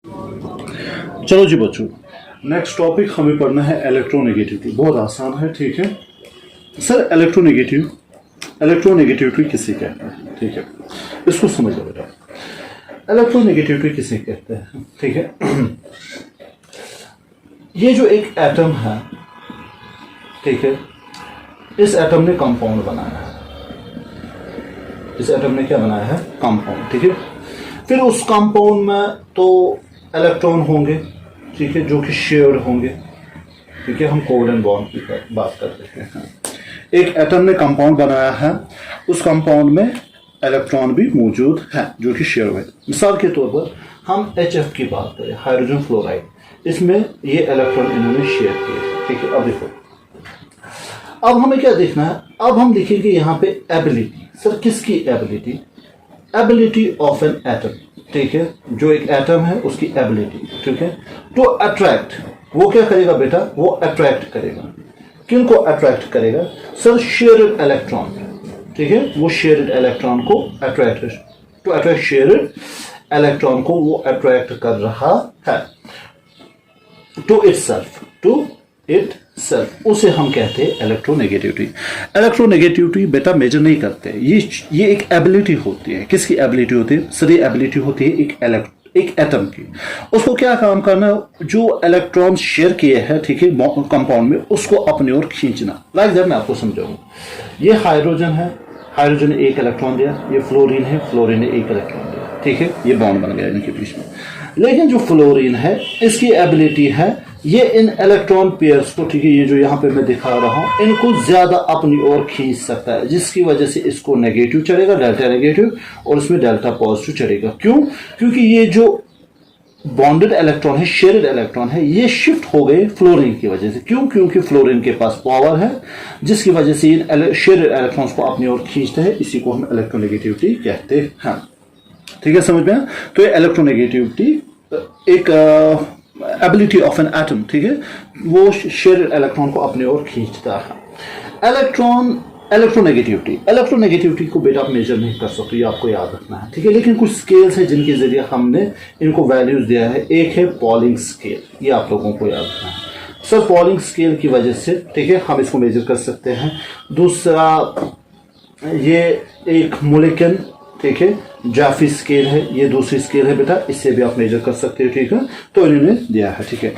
चलो जी बच्चों, next topic हमें पढ़ना है इलेक्ट्रोनेगेटिविटी। बहुत आसान है, ठीक है सर। इलेक्ट्रोनेगेटिविटी किसे कहते हैं, ठीक है, इसको समझ लो बेटा। इलेक्ट्रोनेगेटिविटी किसे कहते हैं, ठीक है। ये जो एक एटम है, ठीक है, इस एटम ने कंपाउंड बनाया है। इस एटम ने क्या बनाया है? कंपाउंड, ठीक है। फिर उस कंपाउंड में तो इलेक्ट्रॉन होंगे, ठीक है, जो कि शेयर्ड होंगे, ठीक है। हम कोवलेंट बॉन्ड की बात कर रहे हैं। एक एटम ने कंपाउंड बनाया है, उस कंपाउंड में इलेक्ट्रॉन भी मौजूद है जो कि शेयर है। मिसाल के तौर पर हम HF की बात करें, हाइड्रोजन फ्लोराइड, इसमें ये इलेक्ट्रॉन इन्होंने शेयर किए, ठीक है। अब देखो, अब हमें क्या देखना है? अब हम देखेंगे यहाँ पे एबिलिटी। सर किसकी ability? Ability of an atom, ठीक है। जो एक एटम है उसकी एबिलिटी, ठीक है, टू अट्रैक्ट। वो क्या करेगा बेटा? वो अट्रैक्ट करेगा। किनको अट्रैक्ट करेगा? सर शेयर्ड इलेक्ट्रॉन, ठीक है। वो शेयर्ड इलेक्ट्रॉन को attract, to attract shared electron को वो अट्रैक्ट कर रहा है टू इटसेल्फ, उसे हम कहते हैं इलेक्ट्रोनेगेटिविटी। इलेक्ट्रोनेगेटिविटी बेटा मेजर नहीं करते, ये एक एबिलिटी होती है। किसकी एबिलिटी होती है? सर ये एबिलिटी होती है एक एटम की। उसको क्या काम करना? जो इलेक्ट्रॉन शेयर किए हैं, ठीक है, कंपाउंड में, उसको अपनी ओर खींचना। लाइक दैट मैं आपको समझाऊंगा। ये हाइड्रोजन है, हाइड्रोजन ने एक इलेक्ट्रॉन दिया। ये फ्लोरीन है, फ्लोरीन ने एक इलेक्ट्रॉन दिया, ठीक है। ये बॉन्ड बन गया इनके बीच में। लेकिन जो फ्लोरीन है, इसकी एबिलिटी है ये इन इलेक्ट्रॉन पेयर्स को, ठीक है, ये जो यहाँ पे मैं दिखा रहा हूं, इनको ज्यादा अपनी ओर खींच सकता है, जिसकी वजह से इसको नेगेटिव चढ़ेगा, डेल्टा नेगेटिव, और इसमें डेल्टा पॉजिटिव चढ़ेगा। क्यों? क्योंकि ये जो बॉन्डेड इलेक्ट्रॉन है, शेयर्ड इलेक्ट्रॉन है, ये शिफ्ट हो गए फ्लोरीन की वजह से। क्यों? क्योंकि फ्लोरीन के पास पावर है, जिसकी वजह से इन शेयर्ड इलेक्ट्रॉन्स को अपनी ओर खींचते हैं। इसी को हम इलेक्ट्रोनेगेटिविटी कहते हैं, ठीक है, समझ में? तो ये इलेक्ट्रोनेगेटिविटी एक एबिलिटी ऑफ एन एटम, ठीक है, वो शेयर्ड इलेक्ट्रॉन को अपनी ओर खींचता है। इलेक्ट्रोनेगेटिविटी को बेटा आप मेजर नहीं कर सकते, ये आपको याद रखना है, ठीक है। लेकिन कुछ स्केल्स हैं जिनके जरिए हमने इनको वैल्यूज दिया है। एक है पॉलिंग स्केल, ये आप लोगों को याद रखना है। सर पॉलिंग स्केल की वजह से, ठीक है, हम इसको मेजर कर सकते हैं। दूसरा ये एक मोलिकन, ठीक है, जाफी स्केल है, ये दूसरी स्केल है बेटा, इससे भी आप मेजर कर सकते हैं, ठीक है। तो इन्होंने दिया है, ठीक है,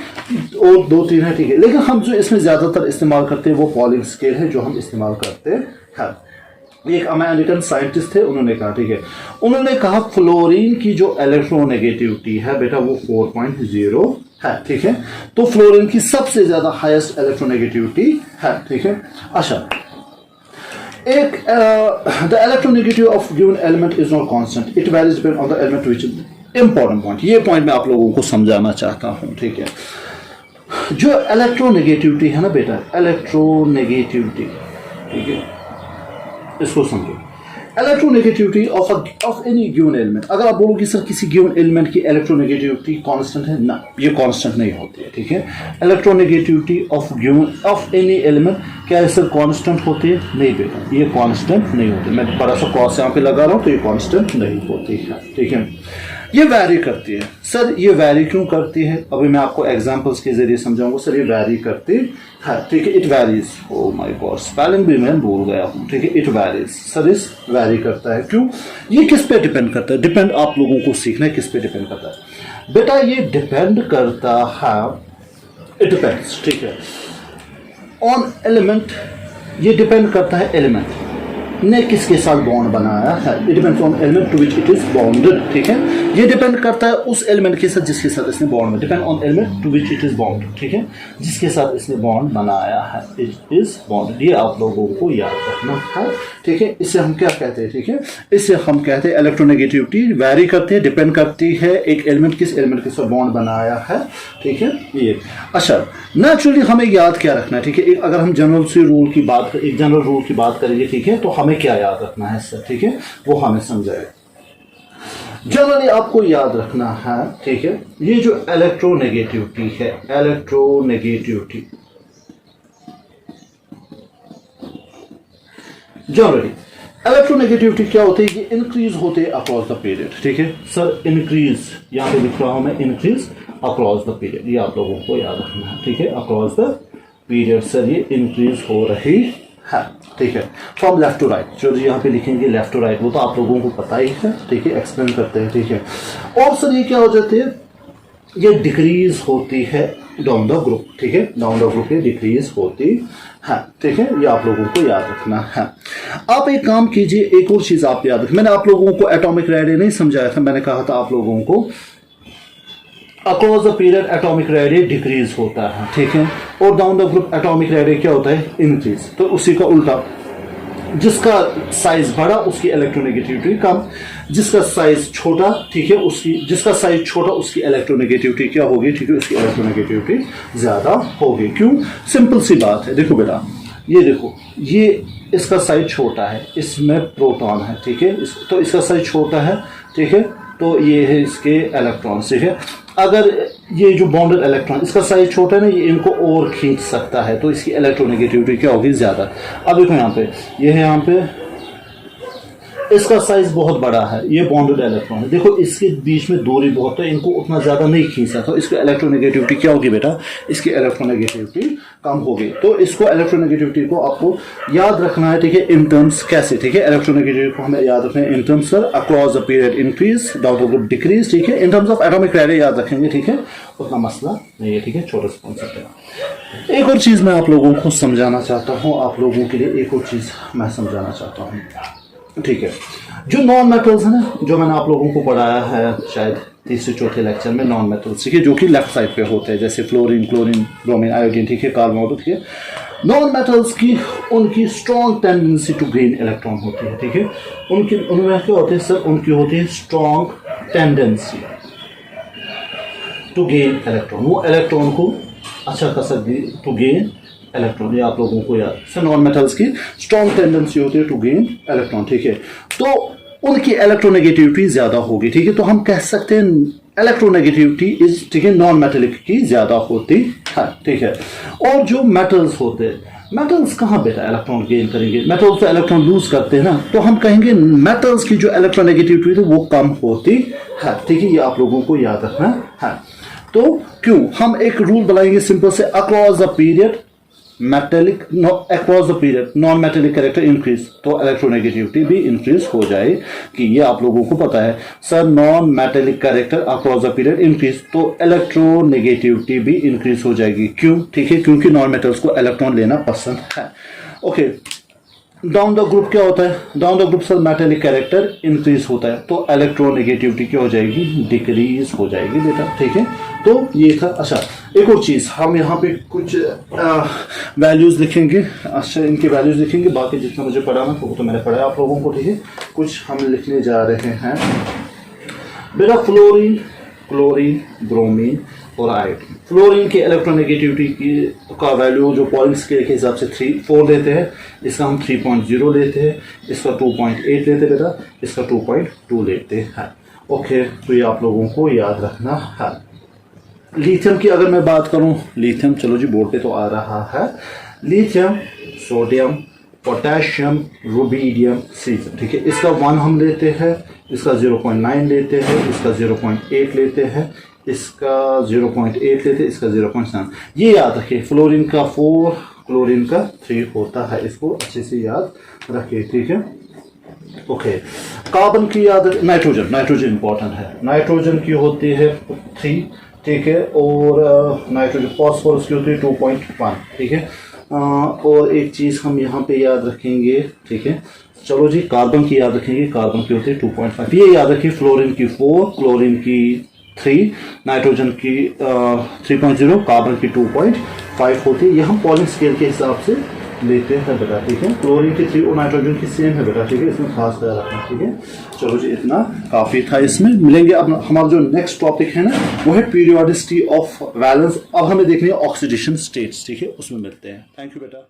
और 2-3 है, ठीक है। लेकिन हम जो इसमें ज्यादातर इस्तेमाल करते हैं वो पॉलिंग स्केल है, जो हम इस्तेमाल करते हैं। एक अमेरिकन साइंटिस्ट थे, उन्होंने कहा, ठीक है, उन्होंने कहा फ्लोरीन की जो इलेक्ट्रोनेगेटिविटी है बेटा वो 4.0 है, ठीक है। तो फ्लोरीन की सबसे ज्यादा हाईएस्ट इलेक्ट्रोनेगेटिविटी है, ठीक है। अच्छा, एक the electronegativity of given element is not constant, it varies depending on the element which is important point। ये पॉइंट मैं आप लोगों को समझाना चाहता हूँ, ठीक है। जो इलेक्ट्रोनेगेटिविटी है ना बेटा, इलेक्ट्रोनेगेटिविटी, ठीक है, इसको समझो। Electronegativity of any given element. अगर आप बोलोगे सर किसी गिवन एलिमेंट की इलेक्ट्रोनेगेटिविटी कांस्टेंट है, ना, ये कांस्टेंट नहीं होती है, ठीक है। इलेक्ट्रोनेगेटिविटी ऑफ एनी एलिमेंट क्या है सर? कांस्टेंट होती है? नहीं बेटा, ये कांस्टेंट नहीं होती। मैं बड़ा सा क्रॉस यहाँ पे लगा रहा हूँ, तो ये कांस्टेंट नहीं होती है, ठीक है। ये वैरी करती है। सर ये वैरी क्यों करती है? अभी मैं आपको एग्जांपल्स के जरिए समझाऊंगा। सर ये वैरी करती है, ठीक है। It varies, oh my God, spelling भी मैं भूल गया हूँ, ठीक है। इट वैरीज, सर इस वैरी करता है। क्यों? ये किस पे डिपेंड करता है? डिपेंड आप लोगों को सीखना है किस पे डिपेंड करता है बेटा। ये डिपेंड करता है, इट डिपेंड्स, ठीक है, ऑन एलिमेंट। ये डिपेंड करता है एलिमेंट ने किसके साथ बॉन्ड बनाया है। It depends on element to which it is bonded, ठीक है। ये डिपेंड करता है उस एलिमेंट के साथ जिसके साथ इसने bond, depend on element to which it is bond, ठीक है, जिसके साथ इसने बॉन्ड बनाया है। इट इज बॉन्डेड, ये आप लोगों को याद रखना है, ठीक है। इससे हम क्या कहते हैं, ठीक है, इससे हम कहते हैं इलेक्ट्रोनेगेटिविटी वैरी करती है, डिपेंड करती है एक एलिमेंट किस एलिमेंट के साथ बॉन्ड बनाया है, ठीक है। ये अच्छा, नेचुरली हमें याद क्या रखना है, ठीक है। अगर हम जनरल रूल की बात करेंगे, ठीक है, तो हमें क्या याद रखना है सर, ठीक है, वो हमें समझाए। जनरली आपको याद रखना है, ठीक है, ये जो इलेक्ट्रोनेगेटिविटी है, इलेक्ट्रोनेगेटिविटी क्या होती है, ये इंक्रीज होते हैं अक्रॉस द पीरियड। ठीक है सर, इंक्रीज यहाँ पे लिख रहा हूं मैं, इंक्रीज अक्रॉस द पीरियड, ये आप लोगों को याद रखना है। ठीक है, अक्रॉस द पीरियड सर ये इंक्रीज हो रही है। ठीक है, फ्रॉम लेफ्ट टू राइट, जो यहाँ पे लिखेंगे लेफ्ट टू राइट वो तो आप लोगों को पता ही है। ठीक है, एक्सप्लेन करते हैं। ठीक है, और सर ये क्या हो जाती है, ये डिक्रीज होती है डाउन द ग्रुप। ठीक है, डाउन द ग्रुप ये डिक्रीज होती है। ठीक है, ये आप लोगों को याद रखना है। आप एक काम कीजिए, एक और चीज आप याद रखें, मैंने आप लोगों को एटॉमिक रेडियस नहीं समझाया था, मैंने कहा था आप लोगों को across the period atomic radius decrease होता है। ठीक है, और down the group atomic radius क्या होता है, इंक्रीज। तो उसी का उल्टा, जिसका साइज बड़ा उसकी इलेक्ट्रोनेगेटिविटी कम, जिसका साइज छोटा, ठीक है, उसकी जिसका साइज छोटा उसकी इलेक्ट्रोनेगेटिविटी क्या होगी, ठीक है, उसकी इलेक्ट्रोनेगेटिविटी ज्यादा होगी। क्यों, सिंपल सी बात है। देखो बेटा, ये देखो, ये इसका साइज छोटा है, इसमें प्रोटॉन है। ठीक है, तो इसका साइज छोटा है। ठीक है, तो ये है इसके इलेक्ट्रॉन। ठीक है, अगर ये जो बॉन्डेड इलेक्ट्रॉन इसका साइज छोटा है ना, ये इनको और खींच सकता है, तो इसकी इलेक्ट्रोनेगेटिविटी क्या होगी, ज्यादा। अब देखो यहाँ पे, ये है यहाँ पे, इसका साइज बहुत बड़ा है, ये बॉन्डेड इलेक्ट्रॉन है। देखो इसके बीच में दूरी बहुत है, इनको उतना ज्यादा नहीं खींचा, तो इसकी इलेक्ट्रोनेगेटिविटी क्या होगी बेटा, इसकी इलेक्ट्रोनेगेटिविटी कम होगी। तो इसको इलेक्ट्रोनेगेटिविटी को आपको याद रखना है। ठीक है, इन टर्म्स कैसे, ठीक है, इलेक्ट्रोनेगेटिविटी को हमें याद रखना है in terms sir, across the period increase, down the group decrease. ठीक है, in terms of atomic radius याद रखेंगे। ठीक है, उतना मसला नहीं है। ठीक है, छोटा सा कॉन्सेप्ट है। एक और चीज मैं आप लोगों को समझाना चाहता हूँ, आप लोगों के लिए एक और चीज मैं समझाना चाहता हूँ। ठीक है, जो नॉन मेटल्स है ना, जो मैंने आप लोगों को पढ़ाया है शायद तीसरे चौथे लेक्चर में, नॉन मेटल्स, ठीक है, जो कि लेफ्ट साइड पे होते हैं, जैसे फ्लोरीन, क्लोरीन, ब्रोमीन, आयोडीन, ठीक है, कार्बन, ठीक है। नॉन मेटल्स की उनकी strong tendency to gain electron होती है। ठीक है, उनमें क्या होते हैं सर, उनकी होती है strong tendency to gain electron, वो इलेक्ट्रॉन को अच्छा खासा टू गेन इलेक्ट्रॉन, ये आप लोगों को याद है। नॉन मेटल्स की स्ट्रॉन्ग टेंडेंसी होती है टू गेन इलेक्ट्रॉन। ठीक है, तो उनकी इलेक्ट्रोनेगेटिविटी ज्यादा होगी। ठीक है, तो हम कह सकते हैं इलेक्ट्रोनेगेटिविटी इज, ठीक है, नॉन मेटेलिक की ज्यादा होती है। ठीक है, और जो मेटल्स होते हैं, मेटल्स कहाँ बेटा इलेक्ट्रॉन गेन करेंगे, मेटल्स तो इलेक्ट्रॉन लूज करते हैं ना, तो हम कहेंगे मेटल्स की जो इलेक्ट्रोनेगेटिविटी है वो कम होती है। ठीक है, ये आप लोगों को याद रखना है। तो क्यों, हम एक रूल बनाएंगे सिंपल से, across the period metallic, across the period non metallic character increase, तो इलेक्ट्रोनेगेटिविटी भी इंक्रीज हो जाए, कि ये आप लोगों को पता है sir, non metallic character across the period increase, तो इलेक्ट्रोनेगेटिविटी भी इंक्रीज हो जाएगी। क्यों, ठीक है, क्योंकि नॉन मेटल्स को इलेक्ट्रॉन लेना पसंद है। ओके, डाउन द ग्रुप क्या होता है, down the group sir metallic character increase होता है, तो इलेक्ट्रोनेगेटिविटी क्या हो जाएगी, डिक्रीज हो जाएगी बेटा। ठीक है, तो ये था। अच्छा, एक और चीज, हम यहाँ पे कुछ वैल्यूज लिखेंगे। अच्छा, इनकी वैल्यूज लिखेंगे, बाकी जितना मुझे पढ़ाना वो तो मैंने पढ़ाया आप लोगों को। ठीक है, कुछ हम लिखने जा रहे हैं बेटा, फ्लोरीन, क्लोरीन, ब्रोमीन और आयोडीन। फ्लोरीन की इलेक्ट्रोनेगेटिविटी की का वैल्यू जो पॉइलिंग स्केल के हिसाब से 4 लेते हैं, इसका हम 3.0 लेते हैं, इसका 2.8 लेते हैं बेटा, इसका 2.2 लेते हैं। ओके, तो ये आप लोगों को याद रखना है। लिथियम की अगर मैं बात करूं, लिथियम चलो जी बोर्ड पे तो आ रहा है, lithium, sodium, potassium, rubidium, caesium. ठीक है, इसका 1 हम लेते हैं, इसका 0.9 लेते हैं, इसका 0.8 लेते हैं, इसका 0.8 लेते हैं, इसका 0.7। ये याद रखिए, फ्लोरीन का 4, क्लोरीन का 3 होता है, इसको अच्छे से याद रखिए। ठीक है, ओके। कार्बन की याद, नाइट्रोजन इंपॉर्टेंट है, नाइट्रोजन की होती है 3, ठीक है, और नाइट्रोजन, फॉस्फोरस की होती है 2.1। ठीक है, और एक चीज हम यहाँ पे याद रखेंगे। ठीक है, चलो जी, कार्बन की याद रखेंगे, कार्बन की होती है 2.5। ये याद रखिए, फ्लोरीन की 4, क्लोरीन की 3, नाइट्रोजन की 3.0, कार्बन की 2.5 होती है। ये हम पॉलिंग स्केल के हिसाब से लेते हैं बेटा। ठीक है, क्लोरीन की 3 और नाइट्रोजन की सेम है बेटा। ठीक है, इसमें खास ख्याल रखना। ठीक है, चलो जी, इतना काफी था। इसमें मिलेंगे अब हमारा जो नेक्स्ट टॉपिक है ना, वो है पीरियोडिसिटी ऑफ वैलेंस। अब हमें देखनी है ऑक्सीडेशन स्टेट्स। ठीक है, उसमें मिलते हैं। थैंक यू बेटा।